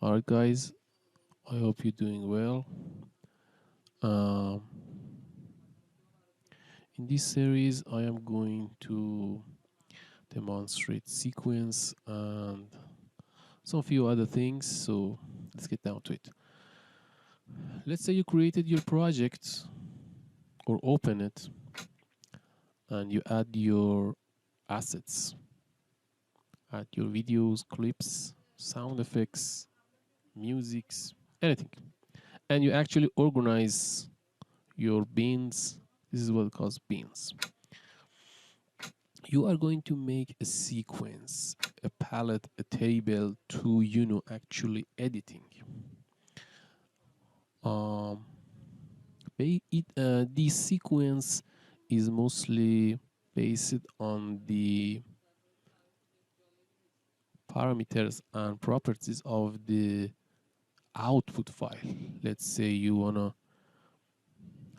Alright guys, I hope you're doing well. Um, in this series I am going to demonstrate sequence and some few other things, so let's get down to it. Let's say you created your project or open it and you add your assets, add your videos, clips, sound effects, musics, anything. And you actually organize your bins. This is what it calls bins. You are going to make a sequence, a palette, a table to actually editing. Um, the sequence is mostly based on the parameters and properties of the output file. Let's say you wanna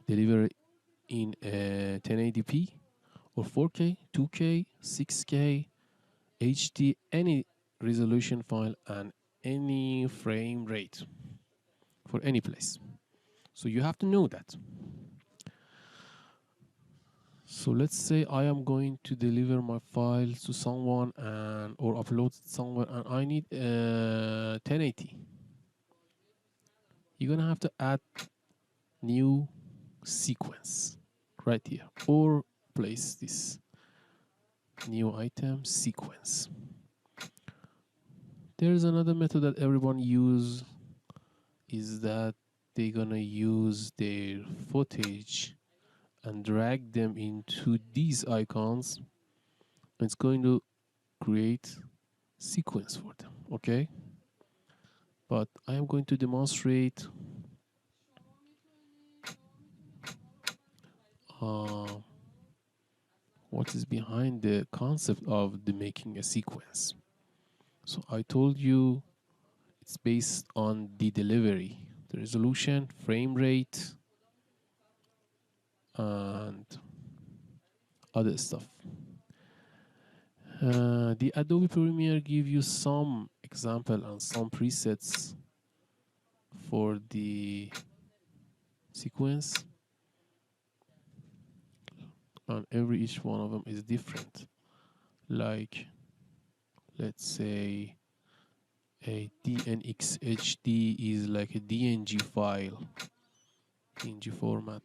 deliver in a 1080p or 4K, 2K, 6K, HD, any resolution file and any frame rate for any place. So you have to know that. So let's say I am going to deliver my files to someone and or upload it somewhere and I need 1080. You're gonna have to add new sequence right here or place this new item sequence. There's another method that everyone use is that they're gonna use their footage and drag them into these icons. It's going to create sequence for them, okay? But I am going to demonstrate uh, what is behind the concept of the making a sequence. So I told you it's based on the delivery, the resolution, frame rate, and other stuff. The Adobe Premiere give you some example and some presets for the sequence, and each one of them is different. Like, let's say a DNX HD is like a DNG file, DNG format.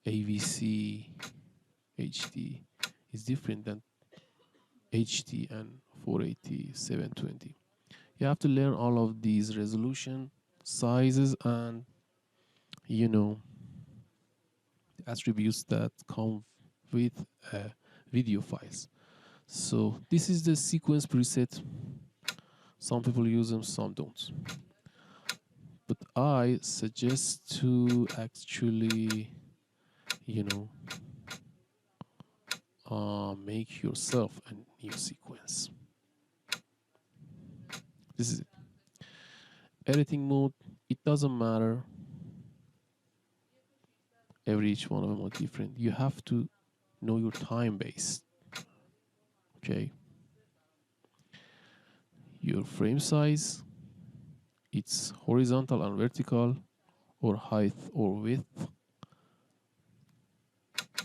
AVC HD is different than HD and 480, 720. You have to learn all of these resolution sizes and you know attributes that come with video files. So this is the sequence preset. Some people use them, some don't. But I suggest to actually, you know, make yourself a new sequence. This is it. Editing mode, it doesn't matter. Each one of them are different. You have to know your time base. Okay. Your frame size, it's horizontal and vertical, or height or width.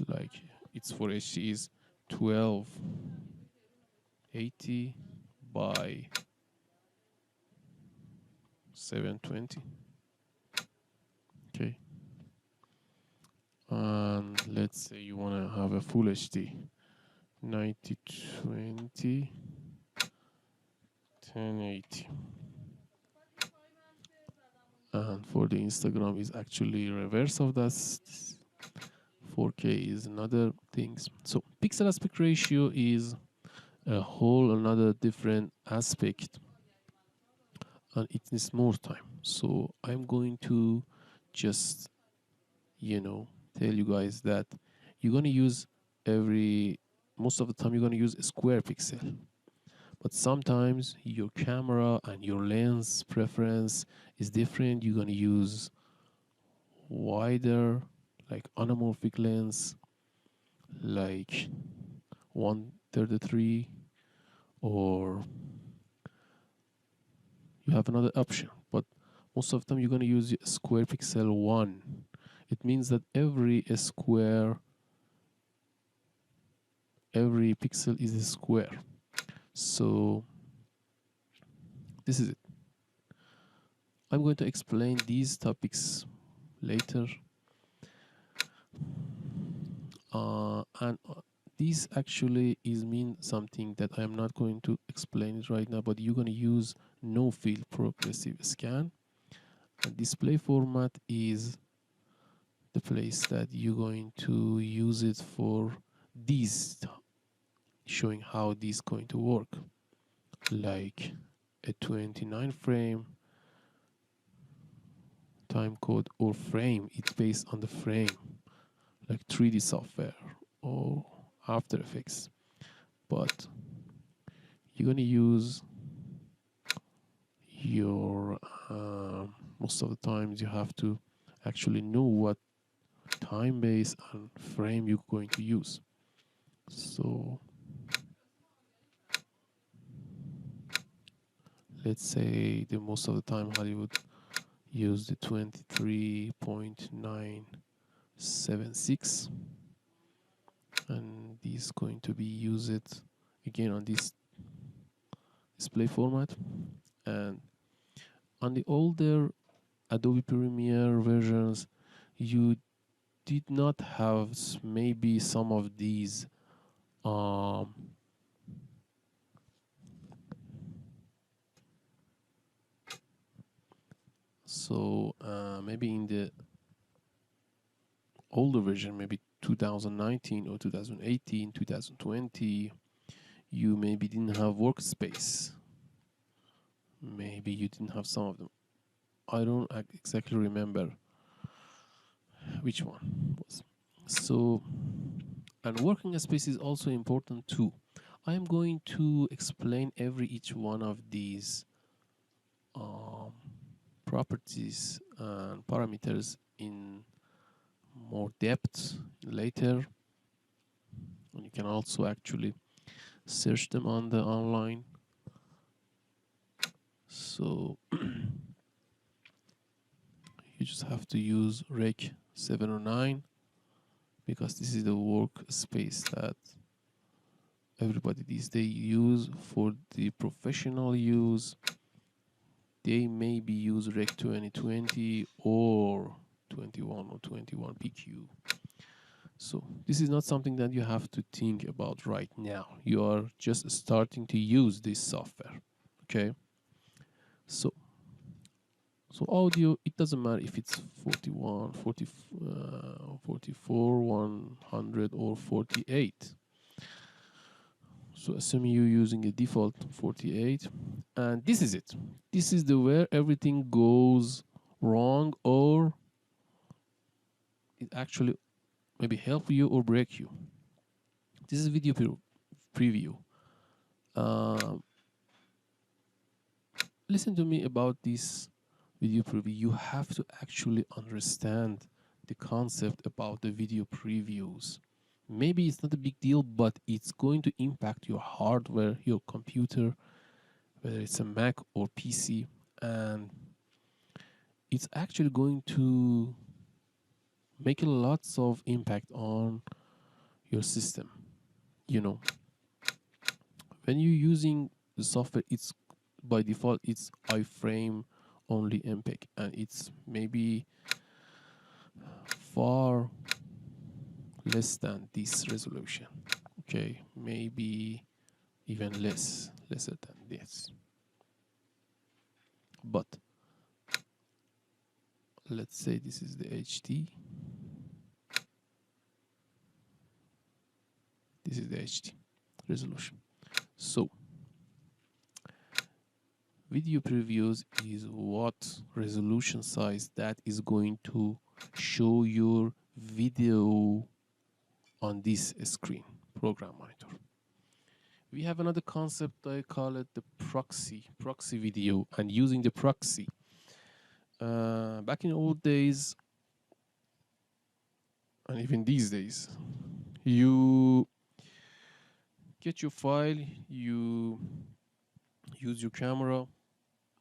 Like it's for HD is 1280 by 720. Okay. And let's say you want to have a full HD 9020 1080. And for the Instagram is actually reverse of that. 4K is another things. So pixel aspect ratio is a whole another different aspect and it needs more time. So I'm going to just tell you guys that you're going to use most of the time you're going to use a square pixel, but sometimes your camera and your lens preference is different. You're going to use wider, like anamorphic lens, like 133 or you have another option, but most of the time you're going to use square pixel 1. It means that every pixel is a square. So this is it. I'm going to explain these topics later. And this actually mean something that I'm not going to explain it right now, but you're going to use no field progressive scan. And display format is the place that you're going to use it for these, showing how this is going to work, like a 29 frame time code or frame. It's based on the frame, like 3D software or After Effects. But you're going to use your most of the times you have to actually know what time base and frame you're going to use. So let's say the most of the time Hollywood use the 23.976, and this is going to be used again on this display format. And on the older Adobe Premiere versions, you did not have maybe some of these maybe in the older version, maybe 2019 or 2018, 2020, you maybe didn't have workspace. Maybe you didn't have some of them. I don't exactly remember which one was. So, and working space is also important too. I am going to explain each one of these properties and parameters in more depth later. And you can also actually search them on the online. So you just have to use Rec 709 because this is the workspace that everybody these days use. For the professional use, they maybe use Rec 2020 or 21 or 21 PQ. So this is not something that you have to think about right now. You are just starting to use this software. Okay. So audio, it doesn't matter if it's 41, 40, 44, 100 or 48. So assuming you're using a default 48, and this is it. This is the where everything goes wrong, or it actually maybe help you or break you. This is video preview. Listen to me about this video preview. You have to actually understand the concept about the video previews. Maybe it's not a big deal, but it's going to impact your hardware, your computer, whether it's a Mac or PC, and it's actually going to make lots of impact on your system. You know, when you're using the software, it's by default it's iframe only MPEG, and it's maybe far less than this resolution. Okay, maybe even lesser than this. But let's say this is the HD. This is the HD resolution. So video previews is what resolution size that is going to show your video on this screen, program monitor. We have another concept, I call it the proxy video, and using the proxy. Back in old days, and even these days, you get your file, you use your camera,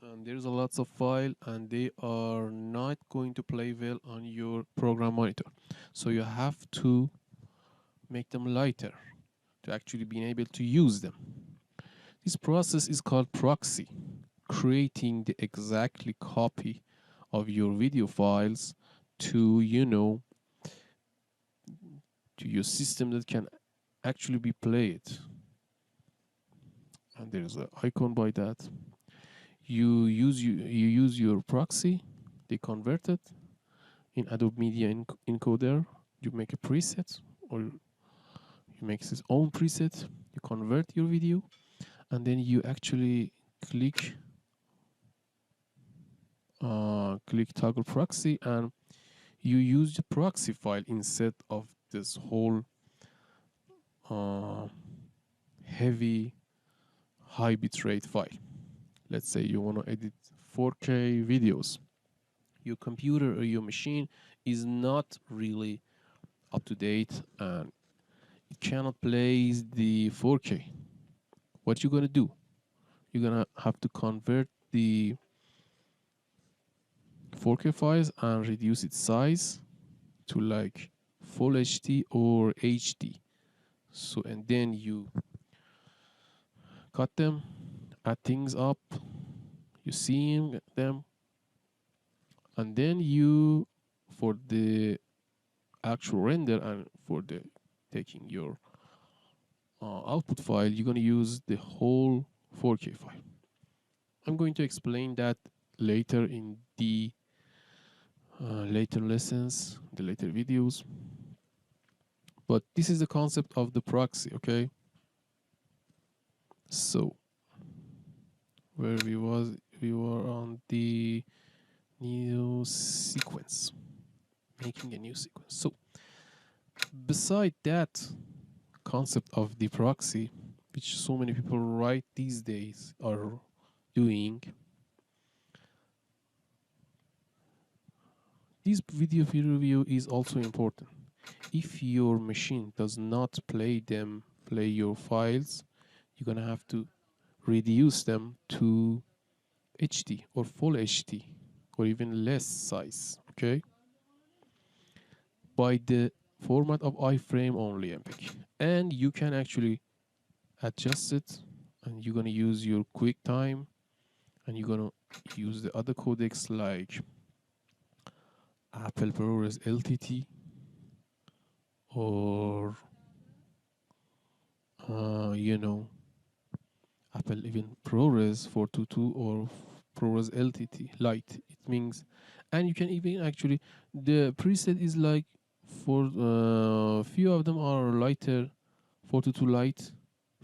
and there's a lots of file, and they are not going to play well on your program monitor. So you have to make them lighter to actually be able to use them. This process is called proxy, creating the exactly copy of your video files to, to your system that can actually be played. And there's an icon by that. You use your proxy, they convert it in Adobe Media Encoder. You make a preset, or you make its own preset. You convert your video, and then you actually click click toggle proxy, and you use the proxy file instead of this whole uh, heavy high bitrate file. Let's say you want to edit 4K videos. Your computer or your machine is not really up to date, and it cannot play the 4K. What you're gonna do? You're gonna have to convert the 4K files and reduce its size to like full HD or HD. So, and then you cut them, add things up, you see them, and then you, for the actual render and for the taking your output file, you're going to use the whole 4K file. I'm going to explain that later in the later lessons, the later videos. But this is the concept of the proxy, okay? So where we were on the new sequence, making a new sequence. So beside that concept of the proxy, which so many people right these days are doing, this video review is also important. If your machine does not play your files, you're gonna have to reduce them to HD or full HD or even less size, okay? By the format of iframe only MPEG. And you can actually adjust it, and you're gonna use your QuickTime, and you're gonna use the other codecs like Apple ProRes LTT or you know, Apple even ProRes 422 or ProRes LTT Lite. It means, and you can even actually, the preset is like, for few of them are lighter, 422 Lite,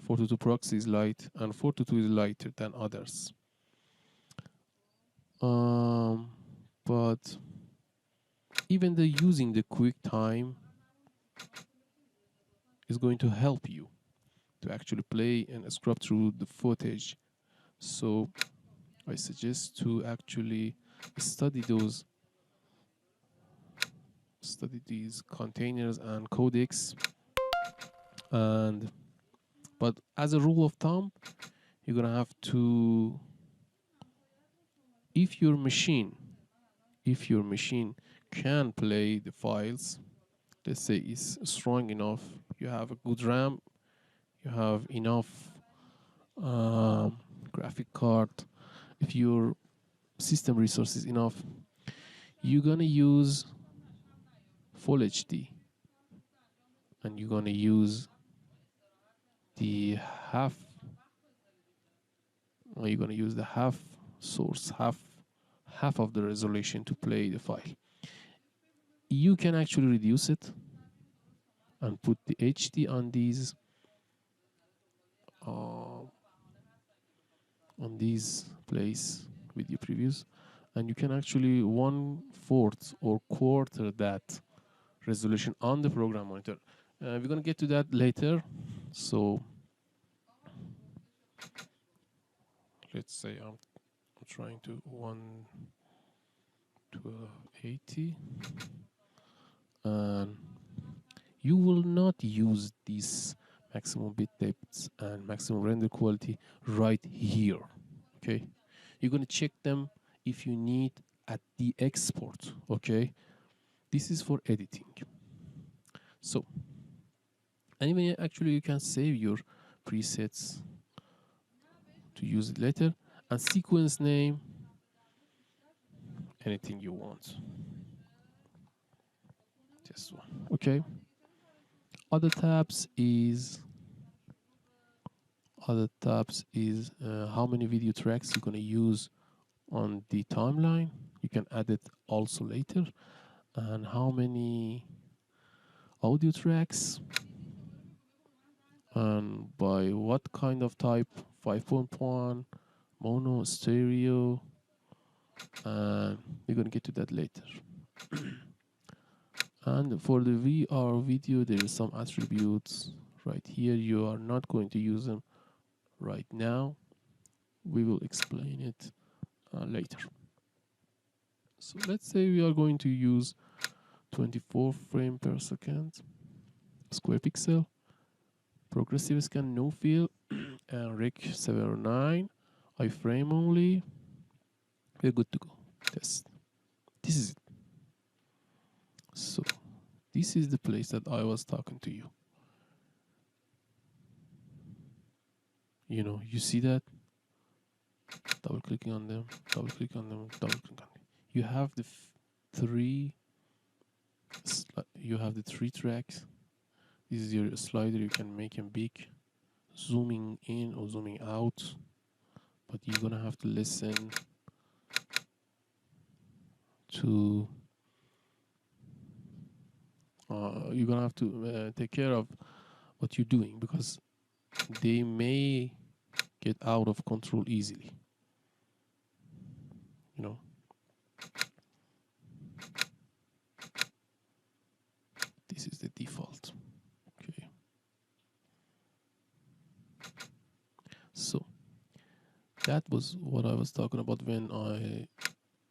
422 Proxy is light, and 422 is lighter than others. Um, but even the using the QuickTime is going to help you to actually play and scrub through the footage. So I suggest to actually study these containers and codecs. And but as a rule of thumb, you're gonna have to, if your machine can play the files, let's say it's strong enough, you have a good RAM, you have enough graphic card, if your system resources enough, you're gonna use full HD, and you're gonna use the half, or you're gonna use the half source, half of the resolution to play the file. You can actually reduce it and put the HD uh, on these place with your previews, and you can actually 1/4 or quarter that resolution on the program monitor. We're gonna get to that later. So let's say I'm trying to 1/1280, and you will not use these maximum bit depths and maximum render quality right here, okay? you're going to check them if you need at the export. Okay, this is for editing. So, and even actually you can save your presets to use it later. And sequence name, anything you want. This one. Okay. Other tabs is how many video tracks you're gonna use on the timeline. You can add it also later. And how many audio tracks and by what kind of type, 5.1, mono, stereo, and we're gonna get to that later. And for the VR video, there are some attributes right here. You are not going to use them right now. We will explain it later. So let's say we are going to use 24 frame per second, square pixel, progressive scan, no fill, and rec 709, iframe only. We're good to go. Test. This is it. So this is the place that I was talking to you. You know, you see that? Double clicking on them, double click on them, double click on them. You have the three tracks. This is your slider. You can make them big, zooming in or zooming out, but you're gonna have to listen to you're gonna have to take care of what you're doing, because they may get out of control easily, you know. This is the default. Okay, so that was what I was talking about when I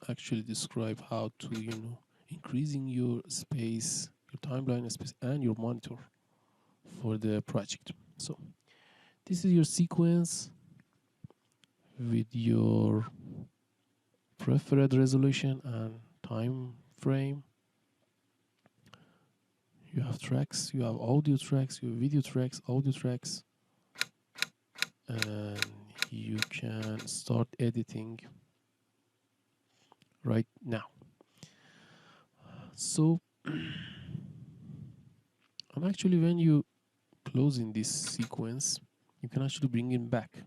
actually describe how to, increasing your space, your timeline space, and your monitor for the project. So this is your sequence with your preferred resolution and time frame. You have tracks, you have audio tracks, you have video tracks, audio tracks, and you can start editing right now. So, and actually when you close in this sequence, you can actually bring it back.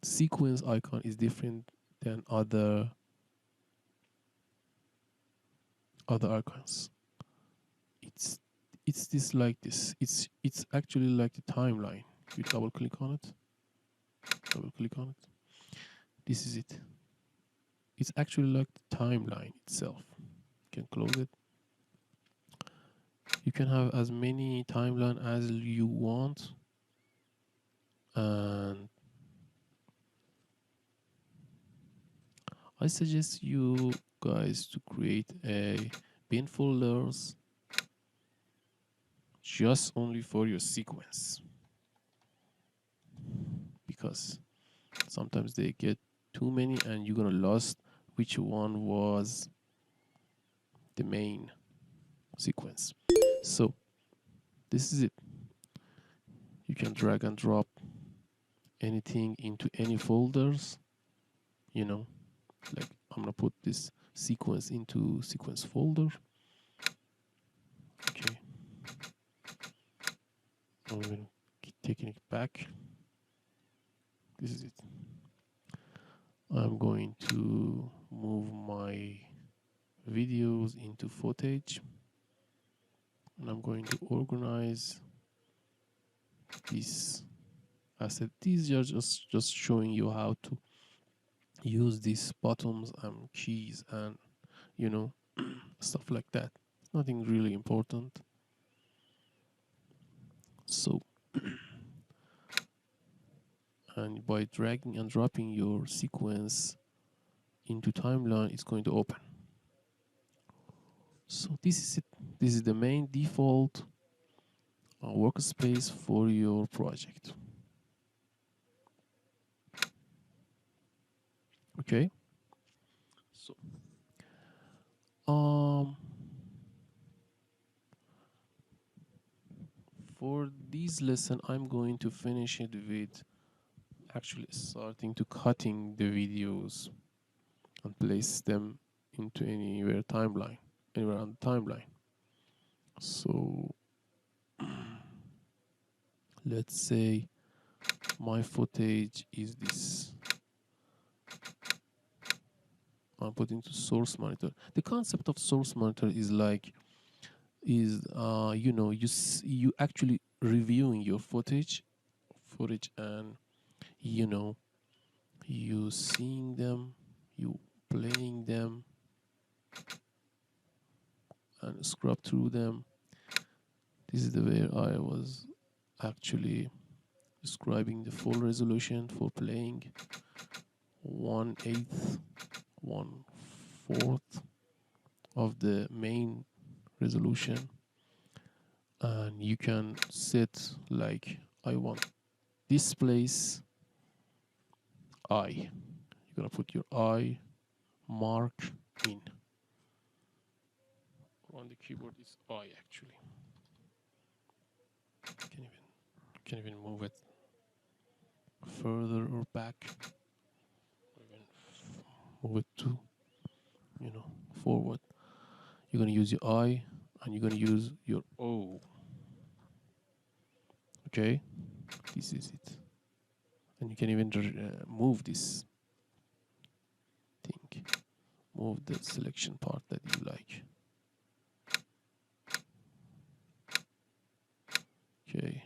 Sequence icon is different than other icons. It's this like this. It's actually like the timeline. You double click on it. Double click on it. This is it. It's actually like the timeline itself. You can close it. You can have as many timeline as you want, and I suggest you guys to create a bin folders just only for your sequence, because sometimes they get too many and you're gonna lost which one was the main sequence. So this is it. You can drag and drop anything into any folders, like I'm gonna put this sequence into sequence folder. Okay, I'm gonna keep taking it back. This is it. I'm going to move my videos into footage, and I'm going to organize this asset. These are just showing you how to use these buttons and keys and stuff like that. Nothing really important. So and by dragging and dropping your sequence into timeline, it's going to open. So this is it. This is the main default workspace for your project. Okay, so um for this lesson I'm going to finish it with actually starting to cutting the videos and place them into anywhere on the timeline. So let's say my footage is this. I'm putting to source monitor. The concept of source monitor is like you actually reviewing your footage, and you know you seeing them, you playing them and scrub through them. This is the way I was actually describing the full resolution for playing 1/8, 1/4 of the main resolution. And you can set like I want this place I. You're gonna put your I mark in. On the keyboard is I actually. Can even move it further or back, or even move it to forward. You're gonna use your I and you're gonna use your O. Okay, this is it. And you can even move this thing, move the selection part that you like. Okay,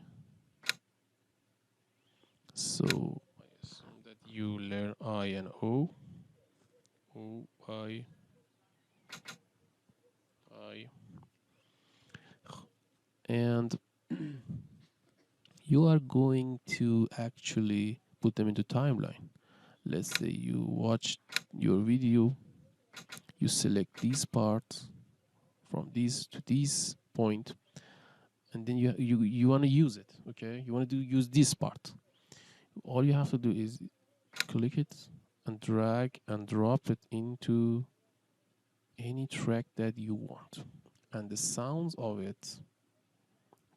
so I assume that you learn I and O. O, I, and you are going to actually put them into timeline. Let's say you watch your video, you select these parts from this to this point, and then you want to use it. Okay, you want to use this part. All you have to do is click it and drag and drop it into any track that you want, and the sounds of it.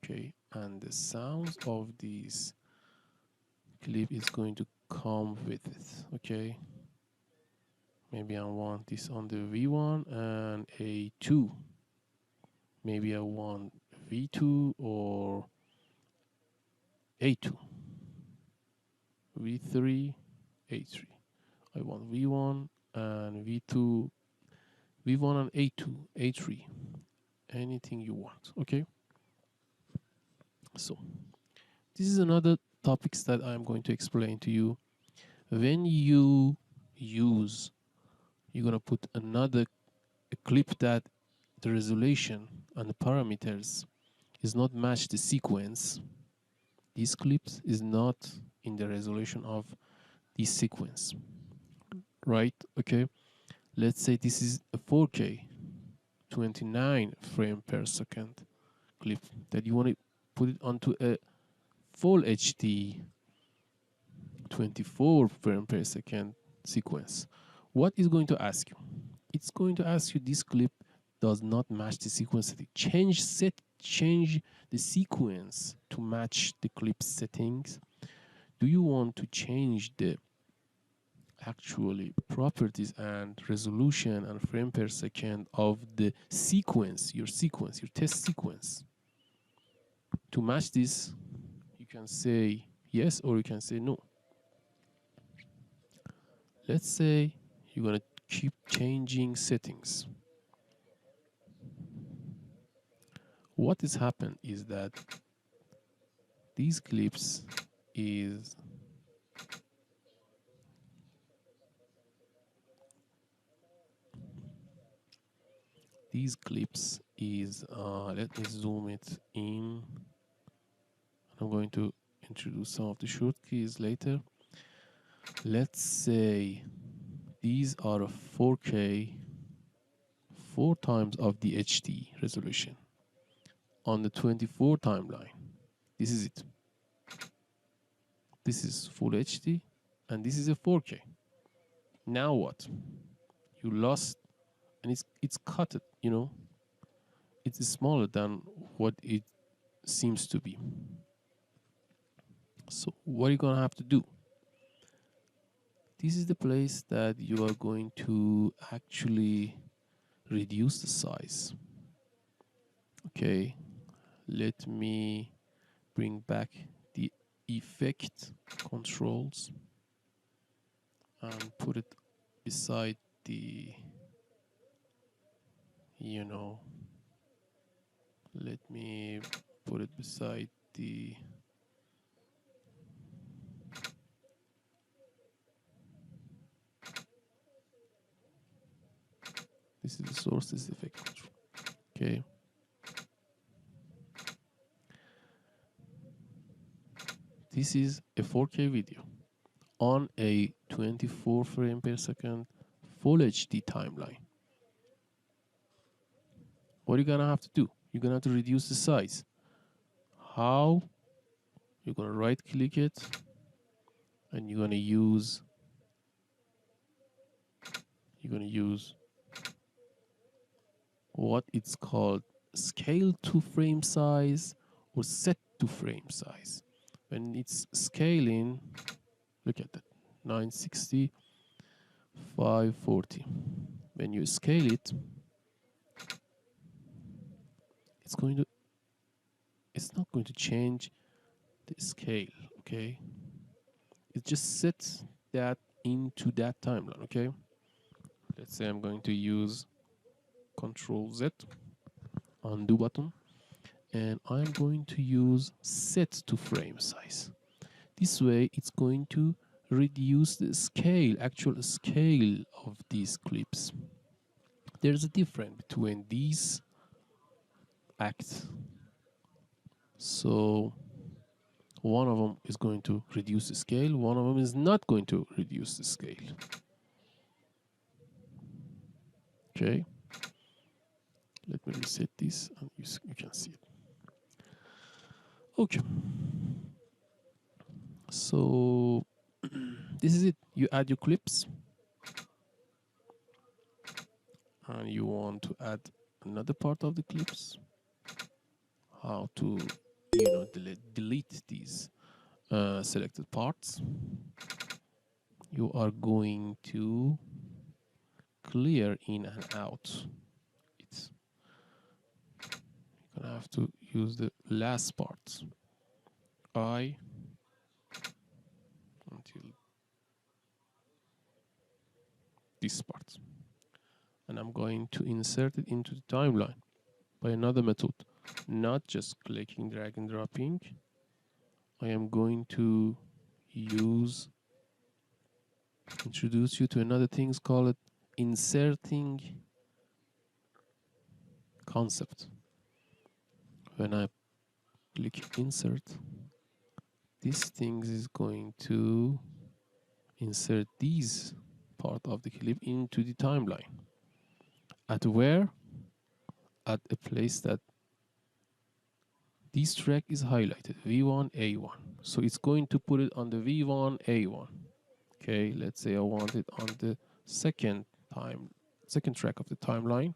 Okay, and the sounds of this clip is going to come with it. Okay, maybe I want this on the V1 and A2. Maybe I want V2 or A2, V3, A3. I want V1 and V2, V1 and A2, A3, anything you want. Okay, so this is another topics that I'm going to explain to you. When you use, you're gonna put another clip that the resolution and the parameters is not match the sequence. This clips is not in the resolution of this sequence, right? Okay, let's say this is a 4K 29 frame per second clip that you want to put it onto a full HD 24 frame per second sequence. What is going to ask you? It's going to ask you this clip does not match the sequence setting. Change the sequence to match the clip settings. Do you want to change the actually properties and resolution and frame per second of the sequence, your test sequence? To match this, you can say yes or you can say no. Let's say you're gonna keep changing settings. What has happened is that these clips is let me zoom it in. I'm going to introduce some of the shortkeys later. Let's say these are a 4K, 4 times of the HD resolution on the 24 timeline. This is it. This is full HD and this is a 4K. Now what? You lost, and it's cut it, it's smaller than what it seems to be. So what are you gonna have to do? This is the place that you are going to actually reduce the size. Okay, let me bring back the effect controls and put it beside the, let me put it beside the, this is the source, this is the effect control. Okay, this is a 4K video on a 24 frame per second full HD timeline. What are you gonna have to do? You're gonna have to reduce the size. How? You're gonna right click it and you're gonna use what it's called scale to frame size or set to frame size. When it's scaling, look at that, 960, 540. When you scale it, it's not going to change the scale, okay? It just sets that into that timeline, okay? Let's say I'm going to use Control Z, undo button, and I'm going to use set to frame size. This way it's going to reduce the scale, actual scale of these clips. There's a difference between these acts. So one of them is going to reduce the scale, one of them is not going to reduce the scale. Okay, let me reset this and you can see it. Okay, so this is it. You add your clips and you want to add another part of the clips. How to delete these selected parts. You are going to clear in and out. You're gonna have to use the last part. I until this part. And I'm going to insert it into the timeline by another method, not just clicking, drag and dropping. I am going to introduce you to another thing called inserting concept. When I click insert, this thing is going to insert these part of the clip into the timeline. At where? At a place that this track is highlighted, V1A1. So it's going to put it on the V1A1. Okay, let's say I want it on the second track of the timeline.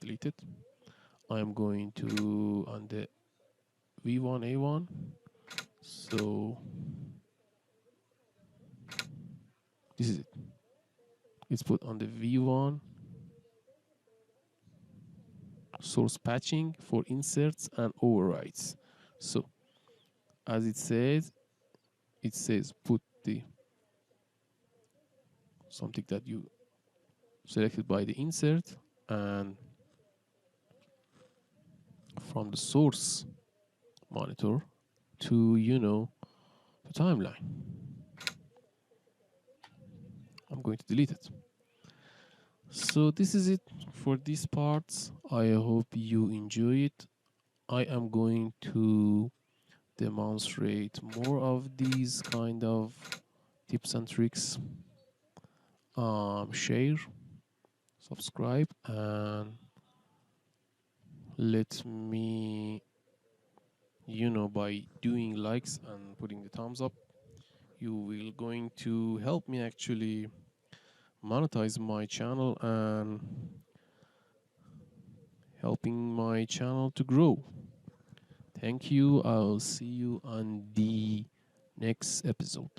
Delete it. I'm going to on the V1A1. So this is it. It's put on the V1 source patching for inserts and overrides. So as it says put the something that you selected by the insert and from the source monitor to the timeline. I'm going to delete it. So this is it for these parts. I hope you enjoy it. I am going to demonstrate more of these kind of tips and tricks. Share, subscribe, and let me by doing likes and putting the thumbs up, you will going to help me actually monetize my channel and helping my channel to grow. Thank you. I'll see you on the next episode.